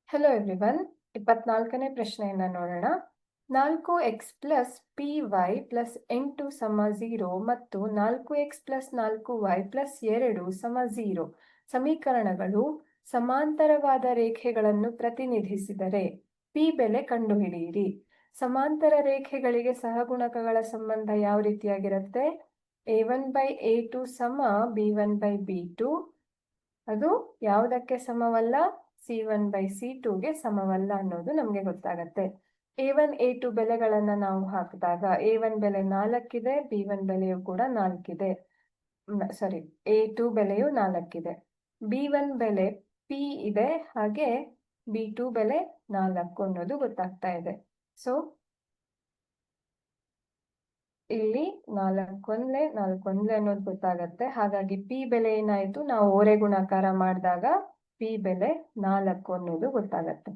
Hello everyone. 24ನೇ ಪ್ರಶ್ನೆಯನ್ನ ನೋಡೋಣ. 4x plus P Y plus 8 ಸಮ 0 ಮತ್ತು 4x ಪ್ಲಸ್ 4y ಪ್ಲಸ್ 2 ಸಮ 0 ಸಮೀಕರಣಗಳು ಸಮಾಂತರವಾದ ರೇಖೆಗಳನ್ನು ಪ್ರತಿನಿಧಿಸಿದರೆ ಪಿ ಬೆಲೆ ಕಂಡುಹಿಡಿಯಿರಿ. ಸಮಾಂತರ ರೇಖೆಗಳಿಗೆ ಸಹಗುಣಕಗಳ ಸಂಬಂಧ ಯಾವ ರೀತಿಯಾಗಿರುತ್ತೆ? a1/a2 ಸಮ b1/b2. ಅದು ಯಾವುದಕ್ಕೆ ಸಮವಲ್ಲ? c1/c2ಗೆ ಸಮವಲ್ಲ ಅನ್ನೋದು ನಮಗೆ ಗೊತ್ತಾಗತ್ತೆ. a1 a2 ಬೆಲೆಗಳನ್ನ ನಾವು ಹಾಕಿದಾಗ a1 ಬೆಲೆ 4 ಇದೆ, b1 ಬೆಲೆಯು ಕೂಡ 4 ಇದೆ. a2 ಬೆಲೆಯು 4 ಇದೆ. b1 ಬೆಲೆ p ಇದೆ, ಹಾಗೆ b2 ಬೆಲೆ 4 ಅನ್ನೋದು ಗೊತ್ತಾಗ್ತಾ ಇದೆ. ಸೊ ಇಲ್ಲಿ 4 ಅನ್ನೋದು ಗೊತ್ತಾಗತ್ತೆ. ಹಾಗಾಗಿ ಪಿ ಬೆಲೆ ಏನಾಯ್ತು? ನಾವು ಓರೆ ಗುಣಾಕಾರ ಮಾಡಿದಾಗ ಪಿ ಬೆಲೆ 4 ಅನ್ನೋದು ಗೊತ್ತಾಗತ್ತೆ.